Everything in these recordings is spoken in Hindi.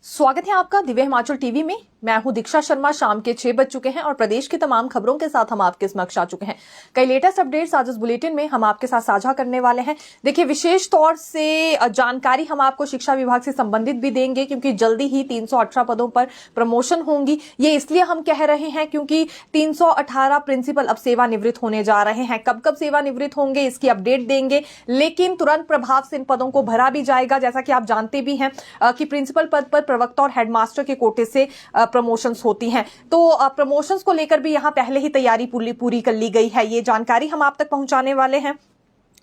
स्वागत है आपका दिव्य हिमाचल टीवी में। मैं हूं दीक्षा शर्मा। शाम के 6 बज चुके हैं और प्रदेश की तमाम खबरों के साथ हम आपके समक्ष आ चुके हैं। कई लेटेस्ट अपडेट्स आज इस बुलेटिन में हम आपके साथ साझा करने वाले हैं। देखिए, विशेष तौर से जानकारी हम आपको शिक्षा विभाग से संबंधित भी देंगे, क्योंकि जल्दी ही 318 पदों पर प्रमोशन होंगी। ये इसलिए हम कह रहे हैं क्योंकि 318 प्रिंसिपल अब सेवानिवृत्त होने जा रहे हैं। कब कब सेवानिवृत्त होंगे इसकी अपडेट देंगे, लेकिन तुरंत प्रभाव से इन पदों को भरा भी जाएगा। जैसा कि आप जानते भी हैं कि प्रिंसिपल पद पर प्रवक्ता और हेडमास्टर के कोटे से प्रमोशंस होती हैं, तो प्रमोशंस को लेकर भी यहां पहले ही तैयारी पूरी कर ली गई है। ये जानकारी हम आप तक पहुंचाने वाले हैं।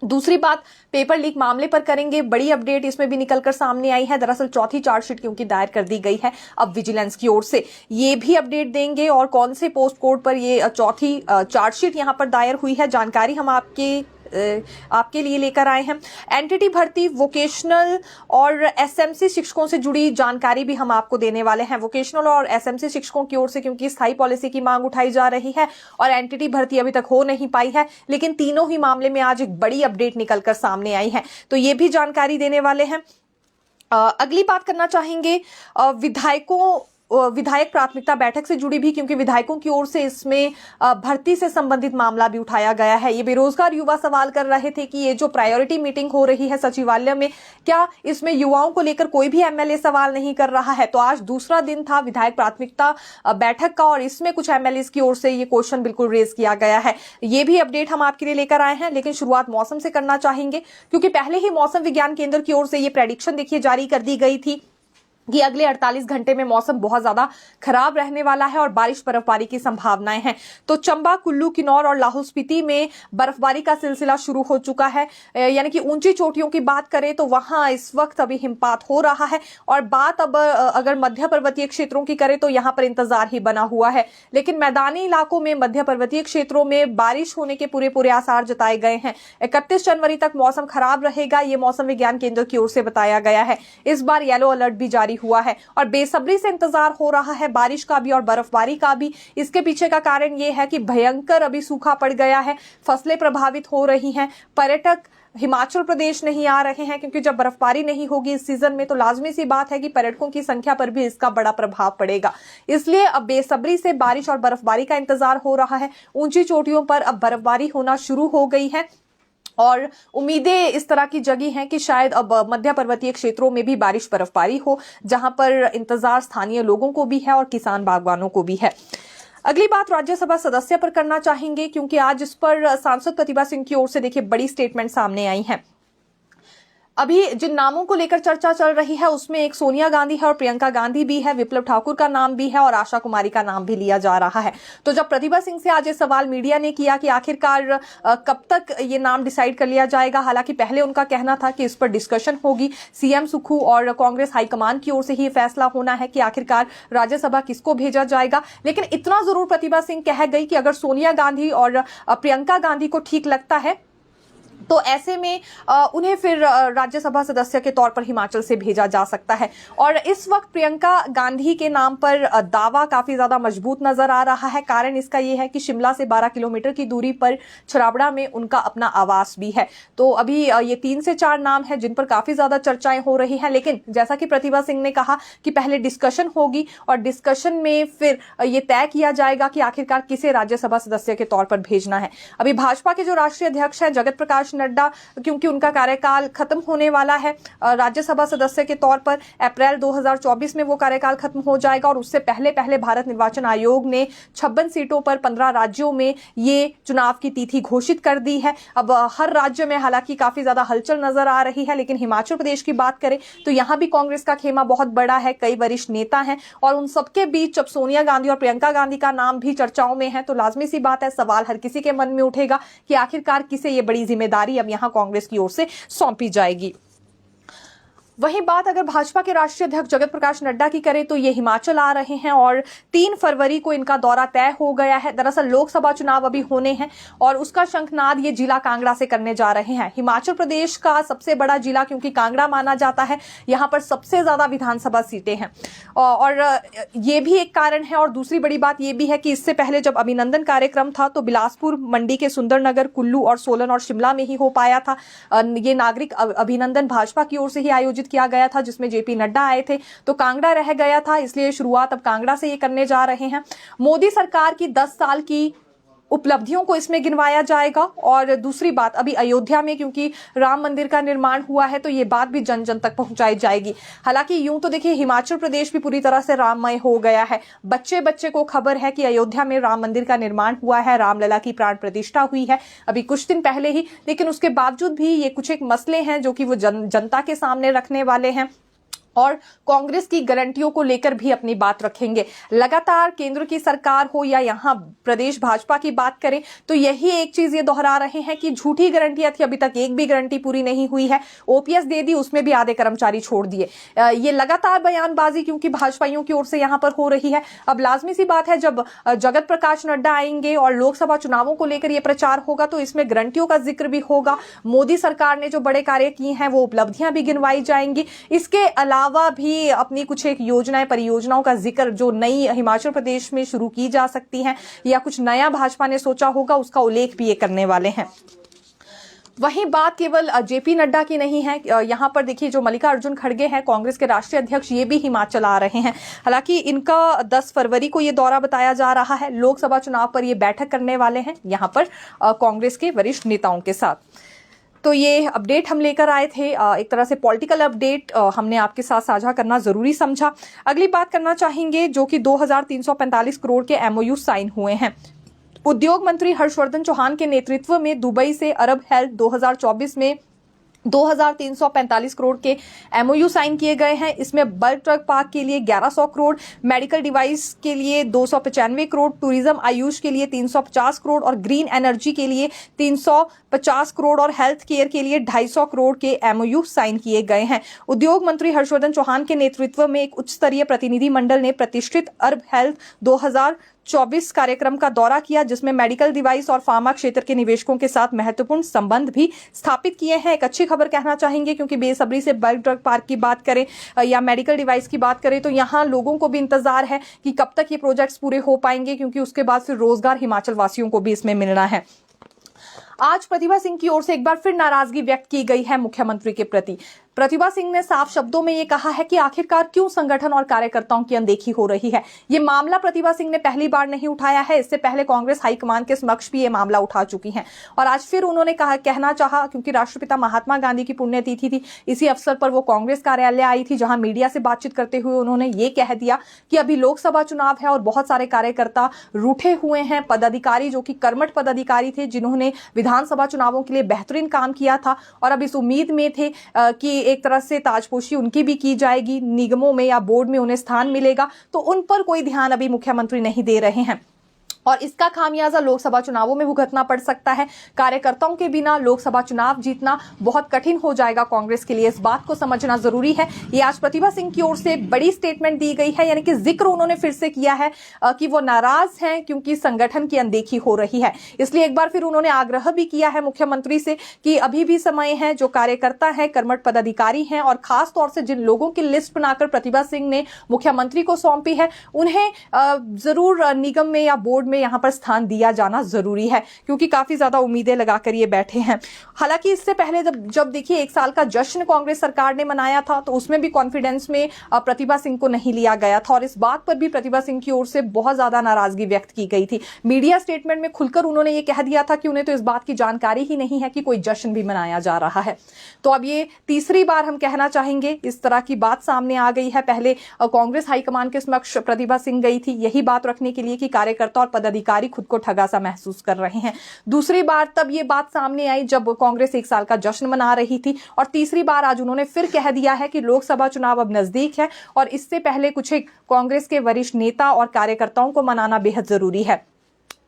दूसरी बात, पेपर लीक मामले पर करेंगे। बड़ी अपडेट इसमें भी निकलकर सामने आई है। दरअसल चौथी चार्जशीट क्योंकि दायर कर दी गई है अब विजिलेंस की ओर से, ये भी अपडेट देंगे। और कौन से पोस्ट कोड पर ये चौथी चार्जशीट यहां पर दायर हुई है, जानकारी हम आपके लिए लेकर आए हैं। एनटीटी भर्ती, वोकेशनल और एसएमसी शिक्षकों से जुड़ी जानकारी भी हम आपको देने वाले हैं। वोकेशनल और एसएमसी शिक्षकों की ओर से क्योंकि स्थायी पॉलिसी की मांग उठाई जा रही है और एनटीटी भर्ती अभी तक हो नहीं पाई है, लेकिन तीनों ही मामले में आज एक बड़ी अपडेट निकलकर सामने आई है, तो ये भी जानकारी देने वाले हैं। अगली बात करना चाहेंगे विधायक प्राथमिकता बैठक से जुड़ी भी, क्योंकि विधायकों की ओर से इसमें भर्ती से संबंधित मामला भी उठाया गया है। ये बेरोजगार युवा सवाल कर रहे थे कि ये जो प्रायोरिटी मीटिंग हो रही है सचिवालय में, क्या इसमें युवाओं को लेकर कोई भी एमएलए सवाल नहीं कर रहा है। तो आज दूसरा दिन था विधायक प्राथमिकता बैठक का और इसमें कुछ एमएलए की ओर से ये क्वेश्चन बिल्कुल रेज किया गया है। ये भी अपडेट हम आपके लिए लेकर आए हैं। लेकिन शुरुआत मौसम से करना चाहेंगे, क्योंकि पहले ही मौसम विज्ञान केंद्र की ओर से ये प्रेडिक्शन देखिए जारी कर दी गई थी कि अगले 48 घंटे में मौसम बहुत ज्यादा खराब रहने वाला है और बारिश बर्फबारी की संभावनाएं हैं। तो चंबा, कुल्लू, किन्नौर और लाहौल स्पीति में बर्फबारी का सिलसिला शुरू हो चुका है। यानी कि ऊंची चोटियों की बात करें तो वहां इस वक्त अभी हिमपात हो रहा है। और बात अब अगर मध्य पर्वतीय क्षेत्रों की करें तो यहां पर इंतजार ही बना हुआ है। लेकिन मैदानी इलाकों में, मध्य पर्वतीय क्षेत्रों में बारिश होने के पूरे आसार जताए गए हैं। 31 जनवरी तक मौसम खराब रहेगा, ये मौसम विज्ञान केंद्र की ओर से बताया गया है। इस बार येलो अलर्ट भी जारी हुआ है और बेसब्री से इंतजार हो रहा है बारिश का भी और बर्फबारी का भी। इसके पीछे का कारण यह है कि भयंकर अभी सूखा पड़ गया है, फसलें प्रभावित हो रही हैं, पर्यटक हिमाचल प्रदेश नहीं आ रहे हैं, क्योंकि जब बर्फबारी नहीं होगी इस सीजन में तो लाजमी सी बात है कि पर्यटकों की संख्या पर भी इसका बड़ा प्रभाव पड़ेगा। इसलिए अब बेसब्री से बारिश और बर्फबारी का इंतजार हो रहा है। ऊंची चोटियों पर अब बर्फबारी होना शुरू हो गई है और उम्मीदें इस तरह की जगी हैं कि शायद अब मध्य पर्वतीय क्षेत्रों में भी बारिश बर्फबारी हो, जहां पर इंतजार स्थानीय लोगों को भी है और किसान बागवानों को भी है। अगली बात राज्यसभा सदस्य पर करना चाहेंगे, क्योंकि आज इस पर सांसद प्रतिभा सिंह की ओर से देखिए बड़ी स्टेटमेंट सामने आई है। अभी जिन नामों को लेकर चर्चा चल रही है उसमें एक सोनिया गांधी है और प्रियंका गांधी भी है, विप्लव ठाकुर का नाम भी है और आशा कुमारी का नाम भी लिया जा रहा है। तो जब प्रतिभा सिंह से आज ये सवाल मीडिया ने किया कि आखिरकार कब तक ये नाम डिसाइड कर लिया जाएगा, हालांकि पहले उनका कहना था कि इस पर डिस्कशन होगी, सीएम सुखू और कांग्रेस हाईकमान की ओर से ही फैसला होना है कि आखिरकार राज्यसभा किसको भेजा जाएगा। लेकिन इतना जरूर प्रतिभा सिंह कह गई कि अगर सोनिया गांधी और प्रियंका गांधी को ठीक लगता है तो ऐसे में उन्हें फिर राज्यसभा सदस्य के तौर पर हिमाचल से भेजा जा सकता है। और इस वक्त प्रियंका गांधी के नाम पर दावा काफी ज्यादा मजबूत नजर आ रहा है। कारण इसका यह है कि शिमला से 12 किलोमीटर की दूरी पर छराबड़ा में उनका अपना आवास भी है। तो अभी ये 3 से 4 नाम है जिन पर काफी ज्यादा चर्चाएं हो रही हैं। लेकिन जैसा कि प्रतिभा सिंह ने कहा कि पहले डिस्कशन होगी और डिस्कशन में फिर ये तय किया जाएगा कि आखिरकार किसे राज्यसभा सदस्य के तौर पर भेजना है। अभी भाजपा के जो राष्ट्रीय अध्यक्ष हैं जगत प्रकाश नड्डा, क्योंकि उनका कार्यकाल खत्म होने वाला है राज्यसभा सदस्य के तौर पर, अप्रैल 2024 में वो कार्यकाल खत्म हो जाएगा और उससे पहले भारत निर्वाचन आयोग ने 56 सीटों पर 15 राज्यों में ये चुनाव की तिथि घोषित कर दी है। अब हर राज्य में हालांकि काफी ज्यादा हलचल नजर आ रही है, लेकिन हिमाचल प्रदेश की बात करें तो यहां भी कांग्रेस का खेमा बहुत बड़ा है, कई वरिष्ठ नेता हैं और उन सबके बीच जब सोनिया गांधी और प्रियंका गांधी का नाम भी चर्चाओं में है तो लाजमी सी बात है, सवाल हर किसी के मन में उठेगा कि आखिरकार किसे ये बड़ी जिम्मेदारी अब यहां कांग्रेस की ओर से सौंपी जाएगी। वहीं बात अगर भाजपा के राष्ट्रीय अध्यक्ष जगत प्रकाश नड्डा की करें तो ये हिमाचल आ रहे हैं और 3 फरवरी को इनका दौरा तय हो गया है। दरअसल लोकसभा चुनाव अभी होने हैं और उसका शंखनाद ये जिला कांगड़ा से करने जा रहे हैं। हिमाचल प्रदेश का सबसे बड़ा जिला क्योंकि कांगड़ा माना जाता है, यहाँ पर सबसे ज्यादा विधानसभा सीटें हैं और ये भी एक कारण है। और दूसरी बड़ी बात ये भी है कि इससे पहले जब अभिनंदन कार्यक्रम था तो बिलासपुर, मंडी के सुंदरनगर, कुल्लू और सोलन और शिमला में ही हो पाया था। ये नागरिक अभिनंदन भाजपा की ओर से ही आयोजित किया गया था जिसमें जेपी नड्डा आए थे, तो कांगड़ा रह गया था, इसलिए शुरुआत अब कांगड़ा से ये करने जा रहे हैं। मोदी सरकार की 10 साल की उपलब्धियों को इसमें गिनवाया जाएगा। और दूसरी बात, अभी अयोध्या में क्योंकि राम मंदिर का निर्माण हुआ है तो ये बात भी जन जन तक पहुंचाई जाएगी। हालांकि यूं तो देखिए हिमाचल प्रदेश भी पूरी तरह से राममय हो गया है, बच्चे बच्चे को खबर है कि अयोध्या में राम मंदिर का निर्माण हुआ है, रामलला की प्राण प्रतिष्ठा हुई है अभी कुछ दिन पहले ही। लेकिन उसके बावजूद भी ये कुछ एक मसले हैं जो कि वो जनता के सामने रखने वाले हैं और कांग्रेस की गारंटियों को लेकर भी अपनी बात रखेंगे। लगातार केंद्र की सरकार हो या यहां प्रदेश भाजपा की बात करें तो यही एक चीज ये दोहरा रहे हैं कि झूठी गारंटियां थी, अभी तक एक भी गारंटी पूरी नहीं हुई है। ओपीएस दे दी, उसमें भी आधे कर्मचारी छोड़ दिए। ये लगातार बयानबाजी क्योंकि भाजपाइयों की ओर से यहां पर हो रही है। अब लाजमी सी बात है जब जगत प्रकाश नड्डा आएंगे और लोकसभा चुनावों को लेकर यह प्रचार होगा तो इसमें गारंटियों का जिक्र भी होगा। मोदी सरकार ने जो बड़े कार्य किए हैं वो उपलब्धियां भी गिनवाई जाएंगी। इसके अलावा भी अपनी कुछ एक योजनाएं परियोजनाओं का जिक्र जो नई हिमाचल प्रदेश में शुरू की जा सकती हैं या कुछ नया भाजपा ने सोचा होगा उसका उल्लेख भी ये करने वाले हैं। वहीं बात केवल जेपी नड्डा की नहीं है, यहां पर देखिए जो मल्लिकार्जुन खड़गे हैं कांग्रेस के राष्ट्रीय अध्यक्ष, ये भी हिमाचल आ रहे हैं। हालांकि इनका 10 फरवरी को ये दौरा बताया जा रहा है, लोकसभा चुनाव पर ये बैठक करने वाले हैं यहां पर कांग्रेस के वरिष्ठ नेताओं के साथ। तो ये अपडेट हम लेकर आए थे, एक तरह से पॉलिटिकल अपडेट हमने आपके साथ साझा करना जरूरी समझा। अगली बात करना चाहेंगे जो कि 2345 करोड़ के एमओयू साइन हुए हैं। उद्योग मंत्री हर्षवर्धन चौहान के नेतृत्व में दुबई से अरब हेल्थ 2024 में 2345 करोड़ के एमओयू साइन किए गए हैं। इसमें बल्क ट्रक पार्क के लिए 1100 करोड़, मेडिकल डिवाइस के लिए 295 करोड़, टूरिज्म आयुष के लिए 350 करोड़ और ग्रीन एनर्जी के लिए 350 करोड़ और हेल्थ केयर के लिए 250 करोड़ के एमओयू साइन किए गए हैं। उद्योग मंत्री हर्षवर्धन चौहान के नेतृत्व में एक उच्च स्तरीय प्रतिनिधि मंडल ने प्रतिष्ठित अरब हेल्थ 2024 कार्यक्रम का दौरा किया जिसमें मेडिकल डिवाइस और फार्मा क्षेत्र के निवेशकों के साथ महत्वपूर्ण संबंध भी स्थापित किए हैं। एक अच्छी खबर कहना चाहेंगे क्योंकि बेसब्री से बल्क ड्रग पार्क की बात करें या मेडिकल डिवाइस की बात करें तो यहाँ लोगों को भी इंतजार है कि कब तक ये प्रोजेक्ट्स पूरे हो पाएंगे क्योंकि उसके बाद फिर रोजगार हिमाचल वासियों को भी इसमें मिलना है। आज प्रतिभा सिंह की ओर से एक बार फिर नाराजगी व्यक्त की गई है मुख्यमंत्री के प्रति। प्रतिभा सिंह ने साफ शब्दों में ये कहा है कि आखिरकार क्यों संगठन और कार्यकर्ताओं की अनदेखी हो रही है। ये मामला प्रतिभा सिंह ने पहली बार नहीं उठाया है, इससे पहले कांग्रेस हाईकमान के समक्ष भी ये मामला उठा चुकी हैं और आज फिर उन्होंने कहना चाहा क्योंकि राष्ट्रपिता महात्मा गांधी की पुण्यतिथि थी, इसी अवसर पर वो कांग्रेस कार्यालय आई थी जहां मीडिया से बातचीत करते हुए उन्होंने ये कह दिया कि अभी लोकसभा चुनाव है और बहुत सारे कार्यकर्ता रूठे हुए हैं, पदाधिकारी जो कि कर्मठ पदाधिकारी थे जिन्होंने विधानसभा चुनावों के लिए बेहतरीन काम किया था और अब इस उम्मीद में थे कि एक तरह से ताजपोशी उनकी भी की जाएगी, निगमों में या बोर्ड में उन्हें स्थान मिलेगा, तो उन पर कोई ध्यान अभी मुख्यमंत्री नहीं दे रहे हैं और इसका खामियाजा लोकसभा चुनावों में भुगतना पड़ सकता है। कार्यकर्ताओं के बिना लोकसभा चुनाव जीतना बहुत कठिन हो जाएगा कांग्रेस के लिए, इस बात को समझना जरूरी है। ये आज प्रतिभा सिंह की ओर से बड़ी स्टेटमेंट दी गई है, यानी कि जिक्र उन्होंने फिर से किया है कि वो नाराज हैं क्योंकि संगठन की अनदेखी हो रही है। इसलिए एक बार फिर उन्होंने आग्रह भी किया है मुख्यमंत्री से कि अभी भी समय है, जो कार्यकर्ता है, कर्मठ पदाधिकारी हैं और खास तौर से जिन लोगों की लिस्ट बनाकर प्रतिभा सिंह ने मुख्यमंत्री को सौंपी है उन्हें जरूर निगम में या बोर्ड में यहां पर स्थान दिया जाना जरूरी है क्योंकि काफी ज्यादा उम्मीदें लगाकर ये बैठे हैं। हालांकि इससे पहले जब देखिए 1 साल का जश्न कांग्रेस सरकार ने मनाया था तो उसमें भी कॉन्फिडेंस में प्रतिभा सिंह को नहीं लिया गया था और इस बात पर भी प्रतिभा सिंह की ओर से बहुत ज्यादा नाराजगी व्यक्त की गई थी। मीडिया स्टेटमेंट में खुलकर उन्होंने ये कह दिया था कि उन्हें तो इस बात की जानकारी ही नहीं है कि कोई जश्न भी मनाया जा रहा है। तो अब ये तीसरी बार हम कहना चाहेंगे इस तरह की बात सामने आ गई है। पहले कांग्रेस हाईकमान के समक्ष प्रतिभा सिंह गई थी यही बात रखने के लिए कि कार्यकर्ता और पदाधिकारी खुद को ठगा सा महसूस कर रहे हैं। दूसरी बार तब ये बात सामने आई जब कांग्रेस 1 साल का जश्न मना रही थी और तीसरी बार आज उन्होंने फिर कह दिया है कि लोकसभा चुनाव अब नजदीक है और इससे पहले कुछ एक कांग्रेस के वरिष्ठ नेता और कार्यकर्ताओं को मनाना बेहद जरूरी है।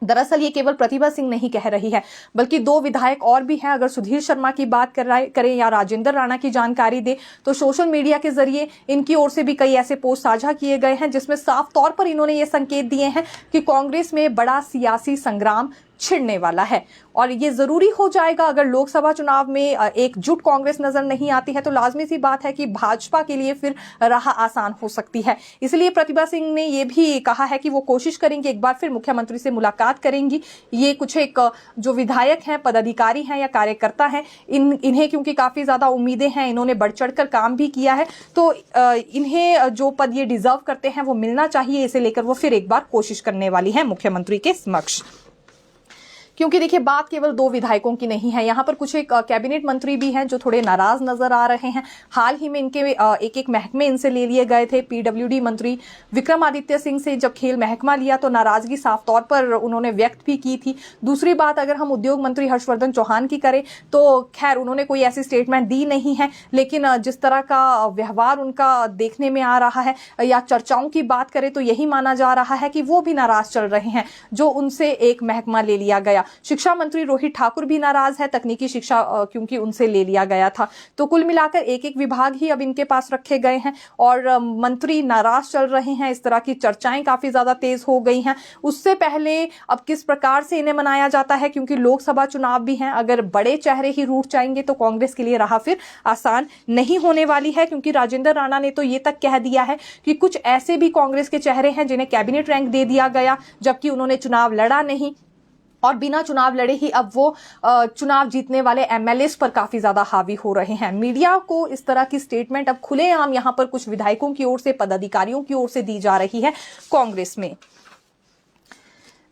दरअसल ये केवल प्रतिभा सिंह नहीं कह रही है बल्कि 2 विधायक और भी हैं। अगर सुधीर शर्मा की बात करें या राजेंद्र राणा की जानकारी दे तो सोशल मीडिया के जरिए इनकी ओर से भी कई ऐसे पोस्ट साझा किए गए हैं जिसमें साफ तौर पर इन्होंने ये संकेत दिए हैं कि कांग्रेस में बड़ा सियासी संग्राम छिड़ने वाला है और ये जरूरी हो जाएगा। अगर लोकसभा चुनाव में एकजुट कांग्रेस नजर नहीं आती है तो लाजमी सी बात है कि भाजपा के लिए फिर राह आसान हो सकती है। इसलिए प्रतिभा सिंह ने यह भी कहा है कि वो कोशिश करेंगे एक बार फिर मुख्यमंत्री से मुलाकात मुलाकात करेंगी। ये कुछ एक जो विधायक हैं, पदाधिकारी हैं या कार्यकर्ता हैं, इन्हें क्योंकि काफी ज्यादा उम्मीदें हैं, इन्होंने बढ़ चढ़कर काम भी किया है, तो इन्हें जो पद ये डिजर्व करते हैं वो मिलना चाहिए। इसे लेकर वो फिर एक बार कोशिश करने वाली है मुख्यमंत्री के समक्ष। क्योंकि देखिए बात केवल 2 विधायकों की नहीं है, यहाँ पर कुछ एक कैबिनेट मंत्री भी हैं जो थोड़े नाराज नजर आ रहे हैं। हाल ही में इनके एक महकमे इनसे ले लिए गए थे। पीडब्ल्यूडी मंत्री विक्रमादित्य सिंह से जब खेल महकमा लिया तो नाराजगी साफ तौर पर उन्होंने व्यक्त भी की थी। दूसरी बात, अगर हम उद्योग मंत्री हर्षवर्धन चौहान की करें तो खैर उन्होंने कोई ऐसी स्टेटमेंट दी नहीं है, लेकिन जिस तरह का व्यवहार उनका देखने में आ रहा है या चर्चाओं की बात करें तो यही माना जा रहा है कि वो भी नाराज चल रहे हैं जो उनसे एक महकमा ले लिया गया। शिक्षा मंत्री रोहित ठाकुर भी नाराज है, तकनीकी शिक्षा क्योंकि उनसे ले लिया गया था। तो कुल मिलाकर एक विभाग ही अब इनके पास रखे गए हैं और मंत्री नाराज चल रहे हैं। इस तरह की चर्चाएं काफी ज्यादा तेज हो गई हैं। उससे पहले अब किस प्रकार से इन्हें मनाया जाता है, क्योंकि लोकसभा चुनाव भी हैं, अगर बड़े चेहरे ही रूठ जाएंगे तो कांग्रेस के लिए राह फिर आसान नहीं होने वाली है। क्योंकि राजेंद्र राणा ने तो ये तक कह दिया है कि कुछ ऐसे भी कांग्रेस के चेहरे हैं जिन्हें कैबिनेट रैंक दे दिया गया जबकि उन्होंने चुनाव लड़ा नहीं, और बिना चुनाव लड़े ही अब वो चुनाव जीतने वाले एमएलएस पर काफी ज्यादा हावी हो रहे हैं। मीडिया को इस तरह की स्टेटमेंट अब खुलेआम यहां पर कुछ विधायकों की ओर से, पदाधिकारियों की ओर से दी जा रही है कांग्रेस में।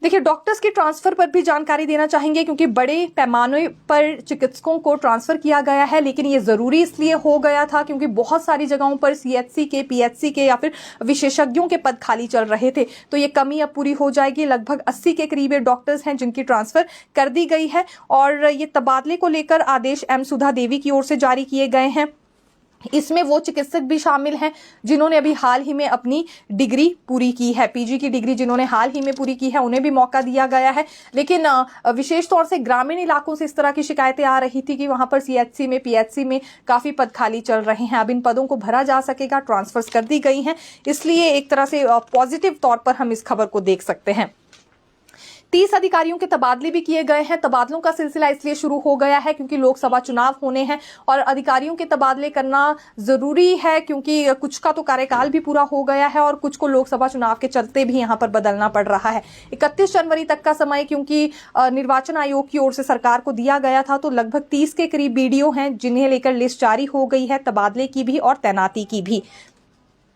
देखिए डॉक्टर्स के ट्रांसफर पर भी जानकारी देना चाहेंगे, क्योंकि बड़े पैमाने पर चिकित्सकों को ट्रांसफर किया गया है, लेकिन ये जरूरी इसलिए हो गया था क्योंकि बहुत सारी जगहों पर सीएचसी के, पीएचसी के या फिर विशेषज्ञों के पद खाली चल रहे थे। तो ये कमी अब पूरी हो जाएगी। लगभग 80 के करीब डॉक्टर्स हैं जिनकी ट्रांसफर कर दी गई है और ये तबादले को लेकर आदेश एम सुधा देवी की ओर से जारी किए गए हैं। इसमें वो चिकित्सक भी शामिल हैं जिन्होंने अभी हाल ही में अपनी डिग्री पूरी की है, पीजी की डिग्री जिन्होंने हाल ही में पूरी की है, उन्हें भी मौका दिया गया है। लेकिन विशेष तौर से ग्रामीण इलाकों से इस तरह की शिकायतें आ रही थी कि वहां पर सीएचसी में, पीएचसी में काफी पद खाली चल रहे हैं। अब इन पदों को भरा जा सकेगा, ट्रांसफर्स कर दी गई हैं, इसलिए एक तरह से पॉजिटिव तौर पर हम इस खबर को देख सकते हैं। 30 अधिकारियों के तबादले भी किए गए हैं। तबादलों का सिलसिला इसलिए शुरू हो गया है क्योंकि लोकसभा चुनाव होने हैं और अधिकारियों के तबादले करना जरूरी है, क्योंकि कुछ का तो कार्यकाल भी पूरा हो गया है और कुछ को लोकसभा चुनाव के चलते भी यहां पर बदलना पड़ रहा है। 31 जनवरी तक का समय क्योंकि निर्वाचन आयोग की ओर से सरकार को दिया गया था, तो लगभग 30 के करीब बीडीओ हैं जिन्हें लेकर लिस्ट जारी हो गई है, तबादले की भी और तैनाती की भी।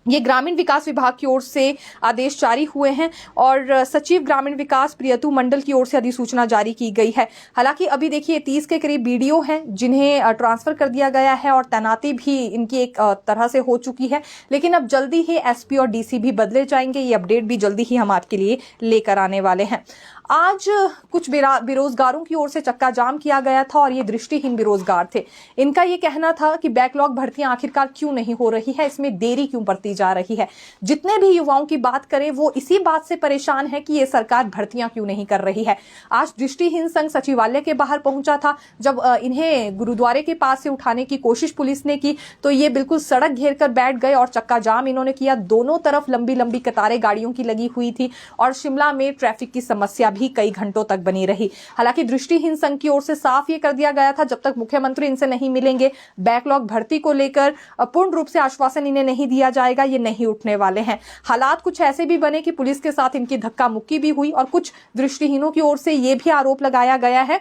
ये ग्रामीण विकास विभाग की ओर से आदेश जारी हुए हैं और सचिव ग्रामीण विकास प्रियतु मंडल की ओर से अधिसूचना जारी की गई है। हालांकि अभी देखिए 30 के करीब बीडीओ हैं जिन्हें ट्रांसफर कर दिया गया है और तैनाती भी इनकी एक तरह से हो चुकी है, लेकिन अब जल्दी ही एसपी और डीसी भी बदले जाएंगे। ये अपडेट भी जल्दी ही हम आपके लिए लेकर आने वाले हैं। आज कुछ बेरोजगारों की ओर से चक्का जाम किया गया था और ये दृष्टिहीन बेरोजगार थे। इनका ये कहना था कि बैकलॉग भर्तियां आखिरकार क्यों नहीं हो रही है, इसमें देरी क्यों बढ़ती जा रही है। जितने भी युवाओं की बात करें वो इसी बात से परेशान है कि ये सरकार भर्तियां क्यों नहीं कर रही है। आज दृष्टिहीन संघ सचिवालय के बाहर पहुंचा था। जब इन्हें गुरुद्वारे के पास से उठाने की कोशिश पुलिस ने की तो ये बिल्कुल सड़क घेर कर बैठ गए और चक्का जाम इन्होंने किया। दोनों तरफ लंबी लंबी कतारें गाड़ियों की लगी हुई थी और शिमला में ट्रैफिक की समस्या भी कई घंटों तक बनी रही। हालांकि दृष्टिहीन संघ की ओर से साफ ये कर दिया गया था जब तक मुख्यमंत्री इनसे नहीं मिलेंगे, बैकलॉग भर्ती को लेकर पूर्ण रूप से आश्वासन इन्हें नहीं दिया जाएगा, ये नहीं उठने वाले हैं। हालात कुछ ऐसे भी बने कि पुलिस के साथ इनकी धक्का मुक्की भी हुई और कुछ दृष्टिहीनों की ओर से यह भी आरोप लगाया गया है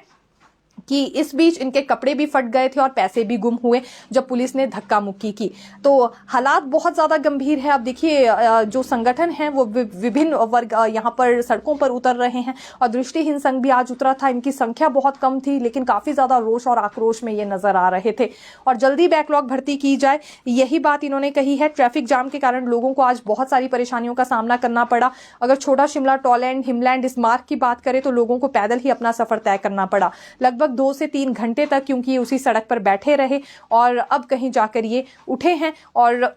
कि इस बीच इनके कपड़े भी फट गए थे और पैसे भी गुम हुए जब पुलिस ने धक्का मुक्की की। तो हालात बहुत ज्यादा गंभीर है। अब देखिए जो संगठन है वो विभिन्न वर्ग यहाँ पर सड़कों पर उतर रहे हैं और दृष्टिहीन संघ भी आज उतरा था। इनकी संख्या बहुत कम थी लेकिन काफी ज्यादा रोष और आक्रोश में ये नजर आ रहे थे और जल्दी बैकलॉग भर्ती की जाए, यही बात इन्होंने कही है। ट्रैफिक जाम के कारण लोगों को आज बहुत सारी परेशानियों का सामना करना पड़ा। अगर छोटा शिमला, टॉलैंड, हिमलैंड इस मार्ग की बात करें तो लोगों को पैदल ही अपना सफर तय करना पड़ा, लगभग 2 से 3 घंटे तक, क्योंकि उसी सड़क पर बैठे रहे और अब कहीं जाकर ये उठे हैं। और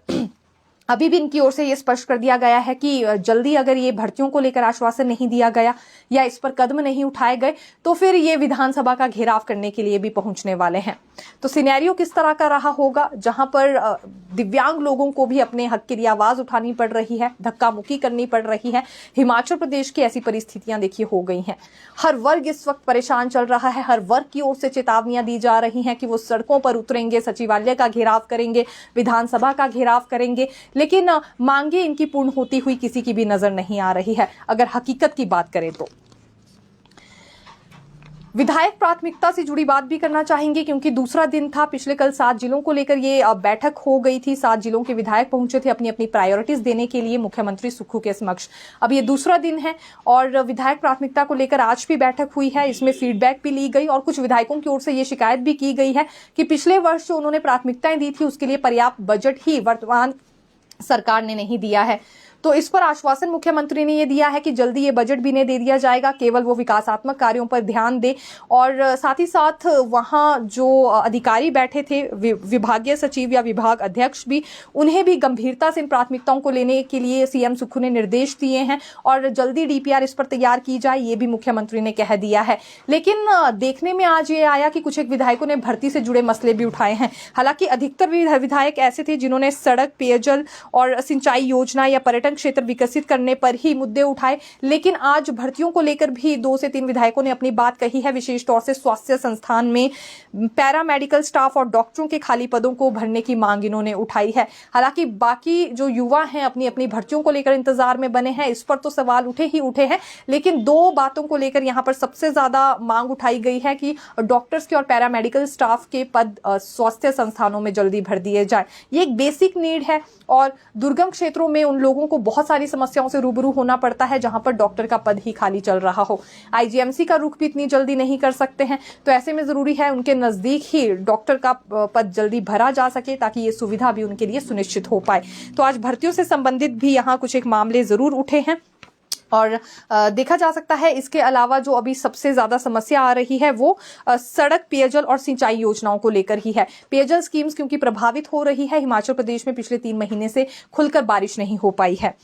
अभी भी इनकी ओर से ये स्पष्ट कर दिया गया है कि जल्दी अगर ये भर्तियों को लेकर आश्वासन नहीं दिया गया या इस पर कदम नहीं उठाए गए तो फिर ये विधानसभा का घेराव करने के लिए भी पहुंचने वाले हैं। तो सिनेरियो किस तरह का रहा होगा, जहां पर दिव्यांग लोगों को भी अपने हक के लिए आवाज उठानी पड़ रही है, धक्का मुक्की करनी पड़ रही है। हिमाचल प्रदेश की ऐसी परिस्थितियां देखिए हो गई हैं। हर वर्ग इस वक्त परेशान चल रहा है। हर वर्ग की ओर से चेतावनियां दी जा रही हैं कि वो सड़कों पर उतरेंगे, सचिवालय का घेराव करेंगे, विधानसभा का घेराव करेंगे, लेकिन मांगे इनकी पूर्ण होती हुई किसी की भी नजर नहीं आ रही है अगर हकीकत की बात करें तो। विधायक प्राथमिकता से जुड़ी बात भी करना चाहेंगे क्योंकि दूसरा दिन था। पिछले कल 7 जिलों को लेकर ये बैठक हो गई थी। 7 जिलों के विधायक पहुंचे थे अपनी अपनी प्रायोरिटीज देने के लिए मुख्यमंत्री सुक्खू के समक्ष। अब ये दूसरा दिन है और विधायक प्राथमिकता को लेकर आज भी बैठक हुई है। इसमें फीडबैक भी ली गई और कुछ विधायकों की ओर से ये शिकायत भी की गई है कि पिछले वर्ष जो उन्होंने प्राथमिकताएं दी थी उसके लिए पर्याप्त बजट ही वर्तमान सरकार ने नहीं दिया है। तो इस पर आश्वासन मुख्यमंत्री ने ये दिया है कि जल्दी ये बजट भी नहीं दे दिया जाएगा, केवल वो विकासात्मक कार्यों पर ध्यान दे। और साथ ही साथ वहां जो अधिकारी बैठे थे, विभागीय सचिव या विभाग अध्यक्ष भी, उन्हें भी गंभीरता से इन प्राथमिकताओं को लेने के लिए सीएम सुक्खू ने निर्देश दिए हैं और जल्दी डीपीआर इस पर तैयार की जाए, ये भी मुख्यमंत्री ने कह दिया है। लेकिन देखने में आज ये आया कि कुछ एक विधायकों ने भर्ती से जुड़े मसले भी उठाए हैं। हालांकि अधिकतर विधायक ऐसे थे जिन्होंने सड़क, पेयजल और सिंचाई योजना या पर्यटन क्षेत्र विकसित करने पर ही मुद्दे उठाए। लेकिन आज भर्तियों को लेकर भी 2 से 3 विधायकों ने अपनी बात कही है। विशेष तौर से स्वास्थ्य संस्थान में पैरामेडिकल स्टाफ और डॉक्टरों के खाली पदों को भरने की मांग इन्होंने उठाई है। हालांकि बाकी जो युवा हैं अपनी अपनी भर्तियों को लेकर इंतजार में बने हैं, इस पर तो सवाल उठे ही उठे हैं। लेकिन 2 बातों को लेकर यहां पर सबसे ज्यादा मांग उठाई गई है कि डॉक्टर्स के और पैरामेडिकल स्टाफ के पद स्वास्थ्य संस्थानों में जल्दी भर दिए जाए। ये एक बेसिक नीड है और दुर्गम क्षेत्रों में उन लोगों को बहुत सारी समस्याओं से रूबरू होना पड़ता है जहां पर डॉक्टर का पद ही खाली चल रहा हो। आईजीएमसी का रुख भी इतनी जल्दी नहीं कर सकते हैं, तो ऐसे में जरूरी है उनके नजदीक ही डॉक्टर का पद जल्दी भरा जा सके ताकि ये सुविधा भी उनके लिए सुनिश्चित हो पाए। तो आज भर्तियों से संबंधित भी यहाँ कुछ एक मामले जरूर उठे हैं और देखा जा सकता है। इसके अलावा जो अभी सबसे ज्यादा समस्या आ रही है वो सड़क, पेयजल और सिंचाई योजनाओं को लेकर ही है। पेयजल स्कीम्स क्योंकि प्रभावित हो रही है। हिमाचल प्रदेश में पिछले 3 महीने से खुलकर बारिश नहीं हो पाई है।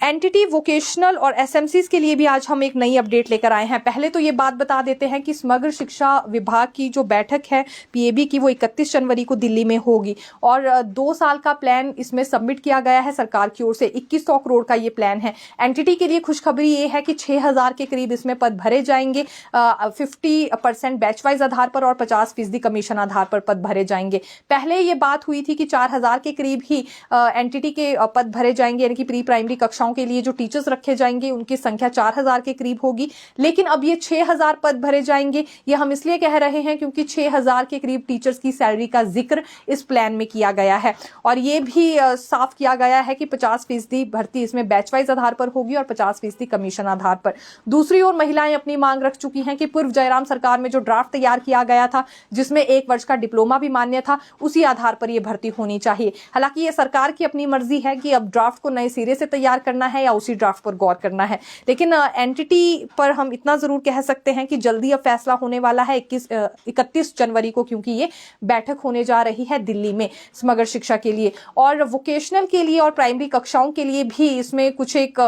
एनटीटी, वोकेशनल और एसएमसीज के लिए भी आज हम एक नई अपडेट लेकर आए हैं। पहले तो ये बात बता देते हैं कि समग्र शिक्षा विभाग की जो बैठक है पीएबी की, वो 31 जनवरी को दिल्ली में होगी और 2 साल का प्लान इसमें सबमिट किया गया है सरकार की ओर से। 2100 करोड़ का ये प्लान है। एनटीटी के लिए खुशखबरी ये है कि 6000 के करीब इसमें पद भरे जाएंगे। 50% बैच वाइज आधार पर और 50% कमीशन आधार पर पद भरे जाएंगे। पहले ये बात हुई थी कि 4000 के करीब ही एनटीटी के पद भरे जाएंगे, यानी कि प्री प्राइमरी कक्षाओं के लिए जो टीचर्स रखे जाएंगे उनकी संख्या 4000 के करीब होगी। लेकिन अब ये 6000 पद भरे जाएंगे। ये हम इसलिए कह रहे हैं क्योंकि 6000 के करीब टीचर्स की सैलरी का जिक्र इस प्लान में किया गया है और ये भी साफ किया गया है कि 50% भर्ती इसमें बैच वाइज आधार पर होगी और 50% कमीशन आधार पर। दूसरी ओर महिलाएं अपनी मांग रख चुकी हैं कि पूर्व जयराम सरकार में जो ड्राफ्ट तैयार किया गया था जिसमें 1 वर्ष का डिप्लोमा भी मान्य था, उसी आधार पर यह भर्ती होनी चाहिए। हालांकि ये सरकार की अपनी मर्जी है कि अब ड्राफ्ट को नए सिरे से तैयार करना है या उसी ड्राफ्ट पर गौर करना है। लेकिन एनटीटी पर हम इतना जरूर कह सकते हैं कि जल्दी अब फैसला होने वाला है 31 जनवरी को, क्योंकि ये बैठक होने जा रही है दिल्ली में समग्र शिक्षा के लिए। और वोकेशनल के लिए और प्राइमरी कक्षाओं के लिए भी इसमें कुछ एक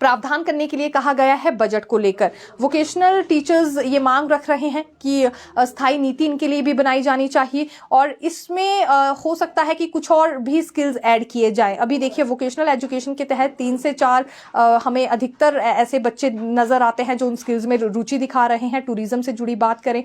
प्रावधान करने के लिए कहा गया है बजट को लेकर। वोकेशनल टीचर्स ये मांग रख रहे हैं कि स्थायी नीति इनके लिए भी बनाई जानी चाहिए और इसमें हो सकता है कि कुछ और भी स्किल्स ऐड किए जाएं। अभी देखिए वोकेशनल एजुकेशन के तहत 3 से 4 हमें अधिकतर ऐसे बच्चे नजर आते हैं जो उन स्किल्स में रुचि दिखा रहे हैं। टूरिज्म से जुड़ी बात करें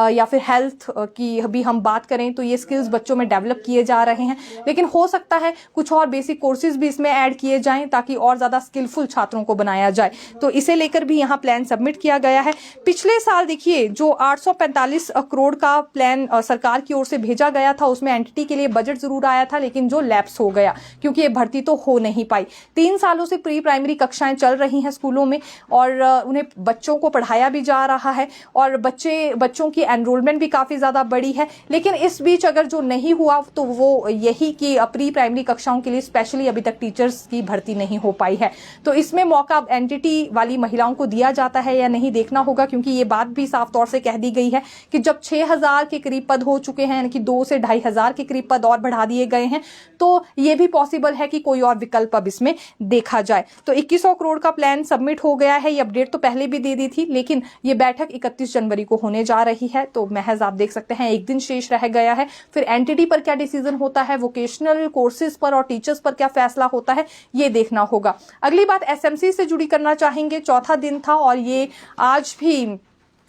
या फिर हेल्थ की भी हम बात करें तो ये स्किल्स बच्चों में डेवलप किए जा रहे हैं। लेकिन हो सकता है कुछ और बेसिक कोर्सेज भी इसमें ऐड किए जाएं ताकि और ज्यादा स्किलफुल छात्रों को बनाया जाए। तो इसे लेकर भी यहाँ प्लान सबमिट किया गया है। पिछले साल देखिए जो 845 करोड़ का प्लान सरकार की ओर से भेजा गया था उसमें एनटीटी के लिए बजट जरूर आया था, लेकिन जो लैप्स हो गया क्योंकि ये भर्ती तो हो नहीं पाई। 3 सालों से प्री प्राइमरी कक्षाएं चल रही हैं स्कूलों में और उन्हें बच्चों को पढ़ाया भी जा रहा है और बच्चों की एनरोलमेंट भी काफी ज्यादा बड़ी है। लेकिन इस बीच अगर जो नहीं हुआ तो वो यही कि प्री प्राइमरी कक्षाओं के लिए स्पेशली अभी तक टीचर्स की भर्ती नहीं हो पाई है। तो इसमें मौका एनटीटी वाली महिलाओं को दिया जाता है या नहीं देखना होगा, क्योंकि ये बात भी साफ तौर से कह दी गई है कि जब 6000 के करीब पद हो चुके हैं, यानी कि 2 से 2500 के करीब पद और बढ़ा दिए गए हैं, तो ये भी पॉसिबल है कि कोई और विकल्प अब इसमें देखा जाए। तो 2100 करोड़ का प्लान सबमिट हो गया है। ये अपडेट तो पहले भी दे दी थी, लेकिन ये बैठक 31 जनवरी को होने जा रही है। तो महज आप देख सकते हैं 1 दिन शेष रह गया है। फिर एनटीटी पर क्या डिसीजन होता है, वोकेशनल कोर्सेज पर और टीचर्स पर क्या फैसला होता है, ये देखना होगा। अगली बात एसएमसी से जुड़ी करना चाहेंगे। चौथा दिन था और ये आज भी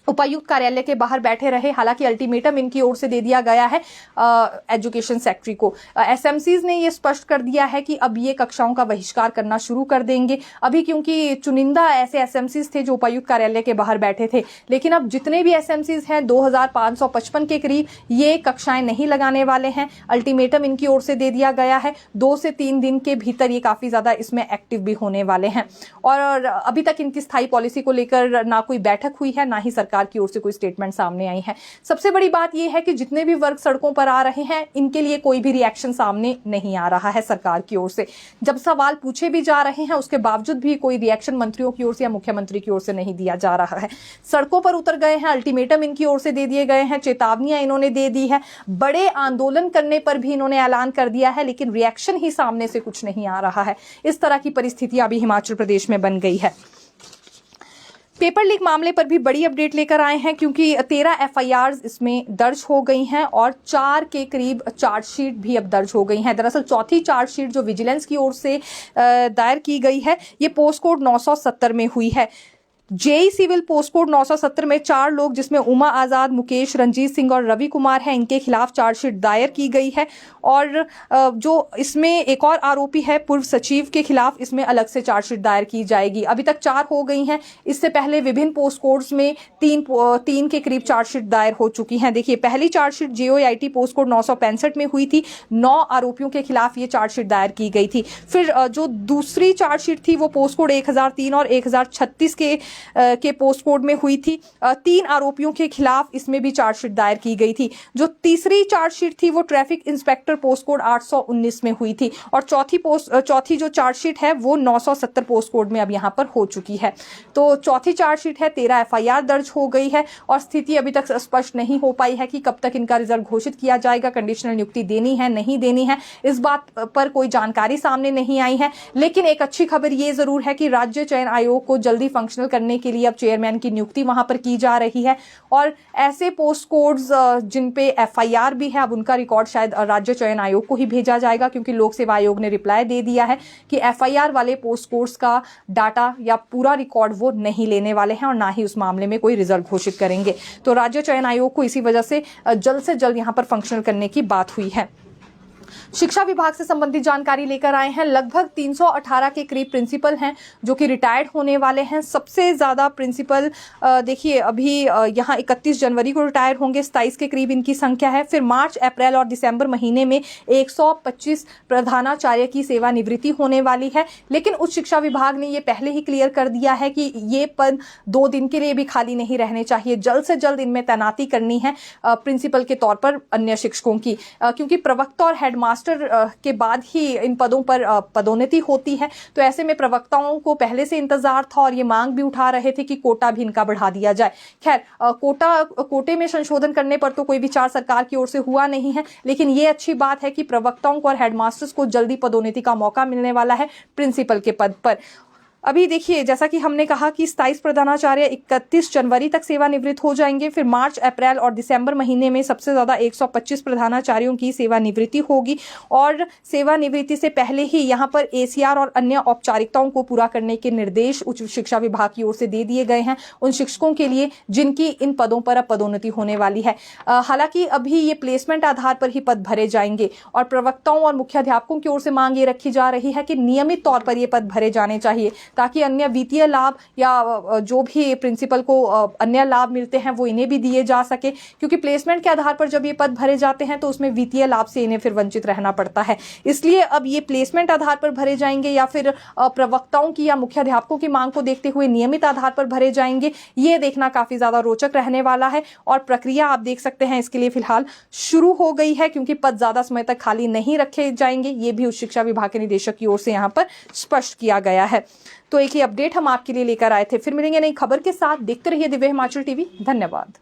उपायुक्त कार्यालय के बाहर बैठे रहे। हालांकि अल्टीमेटम इनकी ओर से दे दिया गया है एजुकेशन सेक्रेटरी को। एसएमसीज ने ये स्पष्ट कर दिया है कि अब ये कक्षाओं का बहिष्कार करना शुरू कर देंगे। अभी क्योंकि चुनिंदा ऐसे एसएमसीज थे जो उपायुक्त कार्यालय के बाहर बैठे थे, लेकिन अब जितने भी एसएमसीज हैं 2555 के करीब ये कक्षाएं नहीं लगाने वाले हैं। अल्टीमेटम इनकी ओर से दे दिया गया है। 2 से 3 दिन के भीतर ये काफी ज्यादा इसमें एक्टिव भी होने वाले हैं। और अभी तक इनकी स्थायी पॉलिसी को लेकर ना कोई बैठक हुई है, ना ही सरकार की ओर से कोई स्टेटमेंट सामने आई है। सबसे बड़ी बात यह है कि जितने भी वर्ग सड़कों पर आ रहे हैं, इनके लिए कोई भी रिएक्शन सामने नहीं आ रहा है सरकार की ओर से। जब सवाल पूछे भी जा रहे हैं, उसके बावजूद भी कोई रिएक्शन मंत्रियों की ओर से या मुख्यमंत्री की ओर से नहीं दिया जा रहा है। सड़कों पर उतर गए हैं, अल्टीमेटम इनकी ओर से दे दिए गए हैं, चेतावनियां इन्होंने दे दी है, बड़े आंदोलन करने पर भी इन्होंने ऐलान कर दिया है, लेकिन रिएक्शन ही सामने से कुछ नहीं आ रहा है। इस तरह की परिस्थितियां अभी हिमाचल प्रदेश में बन गई है। पेपर लीक मामले पर भी बड़ी अपडेट लेकर आए हैं, क्योंकि 13 एफआईआर इसमें दर्ज हो गई हैं और 4 के करीब चार्जशीट भी अब दर्ज हो गई हैं। दरअसल चौथी चार्जशीट जो विजिलेंस की ओर से दायर की गई है, ये पोस्ट कोड 970 में हुई है। जेई सिविल पोस्ट कोड 970 में 4 लोग, जिसमें उमा आजाद, मुकेश, रंजीत सिंह और रवि कुमार हैं, इनके खिलाफ चार्जशीट दायर की गई है। और जो इसमें एक और आरोपी है पूर्व सचिव के खिलाफ, इसमें अलग से चार्जशीट दायर की जाएगी। अभी तक 4 हो गई हैं। इससे पहले विभिन्न पोस्ट कोड्स में 3 के करीब चार्जशीट दायर हो चुकी हैं। देखिए, पहली चार्जशीट जेओआईटी पोस्ट कोड 965 में हुई थी। 9 आरोपियों के खिलाफ ये चार्जशीट दायर की गई थी। फिर जो दूसरी चार्जशीट थी वो पोस्ट कोड 1003 और 1036 के पोस्ट कोड में हुई थी। 3 आरोपियों के खिलाफ इसमें भी चार्जशीट दायर की गई थी। जो तीसरी चार्जशीट थी वो ट्रैफिक इंस्पेक्टर पोस्ट कोड 819 में हुई थी। और चौथी जो चार्जशीट है वो 970 पोस्ट कोड में अब यहां पर हो चुकी है। तो चौथी चार्जशीट है, 13 एफआईआर दर्ज हो गई है और स्थिति अभी तक स्पष्ट नहीं हो पाई है कि कब तक इनका रिजल्ट घोषित किया जाएगा, कंडीशनल नियुक्ति देनी है नहीं देनी है, इस बात पर कोई जानकारी सामने नहीं आई है। लेकिन एक अच्छी खबर ये जरूर है कि राज्य चयन आयोग को जल्दी फंक्शनल करने के लिए अब चेयरमैन की नियुक्ति वहां पर की जा रही है। और ऐसे पोस्ट कोड्स जिन पे एफआईआर भी है, अब उनका रिकॉर्ड शायद राज्य चयन आयोग को ही भेजा जाएगा, क्योंकि लोक सेवा आयोग ने रिप्लाई दे दिया है कि एफआईआर वाले पोस्ट कोड्स का डाटा या पूरा रिकॉर्ड वो नहीं लेने वाले हैं और ना ही उस मामले में कोई रिजल्ट घोषित करेंगे। तो राज्य चयन आयोग को इसी वजह से जल्द यहां पर फंक्शनल करने की बात हुई है। शिक्षा विभाग से संबंधित जानकारी लेकर आए हैं। लगभग 318 के करीब प्रिंसिपल हैं जो कि रिटायर्ड होने वाले हैं। सबसे ज्यादा प्रिंसिपल देखिए अभी यहाँ 31 जनवरी को रिटायर होंगे, 27 के करीब इनकी संख्या है। फिर मार्च, अप्रैल और दिसंबर महीने में 125 प्रधानाचार्य की सेवानिवृत्ति होने वाली है। लेकिन उच्च शिक्षा विभाग ने ये पहले ही क्लियर कर दिया है कि ये पद 2 दिन के लिए भी खाली नहीं रहने चाहिए। जल्द से जल्द इनमें तैनाती करनी है प्रिंसिपल के तौर पर अन्य शिक्षकों की, क्योंकि प्रवक्ता और हेडमास्टर के बाद ही इन पदों पर पदोन्नति होती है। तो ऐसे में प्रवक्ताओं को पहले से इंतजार था और ये मांग भी उठा रहे थे कि कोटा भी इनका बढ़ा दिया जाए। खैर, कोटे में संशोधन करने पर तो कोई विचार सरकार की ओर से हुआ नहीं है, लेकिन ये अच्छी बात है कि प्रवक्ताओं को और हेडमास्टर्स को जल्दी पदोन्नति का मौका मिलने वाला है प्रिंसिपल के पद पर। अभी देखिए, जैसा कि हमने कहा कि 27 प्रधानाचार्य 31 जनवरी तक सेवानिवृत्त हो जाएंगे। फिर मार्च, अप्रैल और दिसंबर महीने में सबसे ज्यादा 125 प्रधानाचार्यों की सेवानिवृत्ति होगी और सेवानिवृत्ति से पहले ही यहां पर एसीआर और अन्य औपचारिकताओं को पूरा करने के निर्देश उच्च शिक्षा विभाग की ओर से दे दिए गए हैं उन शिक्षकों के लिए जिनकी इन पदों पर अब पदोन्नति होने वाली है। हालांकि अभी ये प्लेसमेंट आधार पर ही पद भरे जाएंगे और प्रवक्ताओं और मुख्याध्यापकों की ओर से मांग ये रखी जा रही है कि नियमित तौर पर ये पद भरे जाने चाहिए, ताकि अन्य वित्तीय लाभ या जो भी प्रिंसिपल को अन्य लाभ मिलते हैं वो इन्हें भी दिए जा सके। क्योंकि प्लेसमेंट के आधार पर जब ये पद भरे जाते हैं तो उसमें वित्तीय लाभ से इन्हें फिर वंचित रहना पड़ता है। इसलिए अब ये प्लेसमेंट आधार पर भरे जाएंगे या फिर प्रवक्ताओं की या मुख्याध्यापकों की मांग को देखते हुए नियमित आधार पर भरे जाएंगे, ये देखना काफी ज्यादा रोचक रहने वाला है। और प्रक्रिया आप देख सकते हैं इसके लिए फिलहाल शुरू हो गई है, क्योंकि पद ज्यादा समय तक खाली नहीं रखे जाएंगे। ये भी उच्च शिक्षा विभाग के निदेशक की ओर से यहाँ पर स्पष्ट किया गया है। तो एक ही अपडेट हम आपके लिए लेकर आए थे। फिर मिलेंगे नई खबर के साथ। देखते रहिए दिव्य हिमाचल टीवी। धन्यवाद।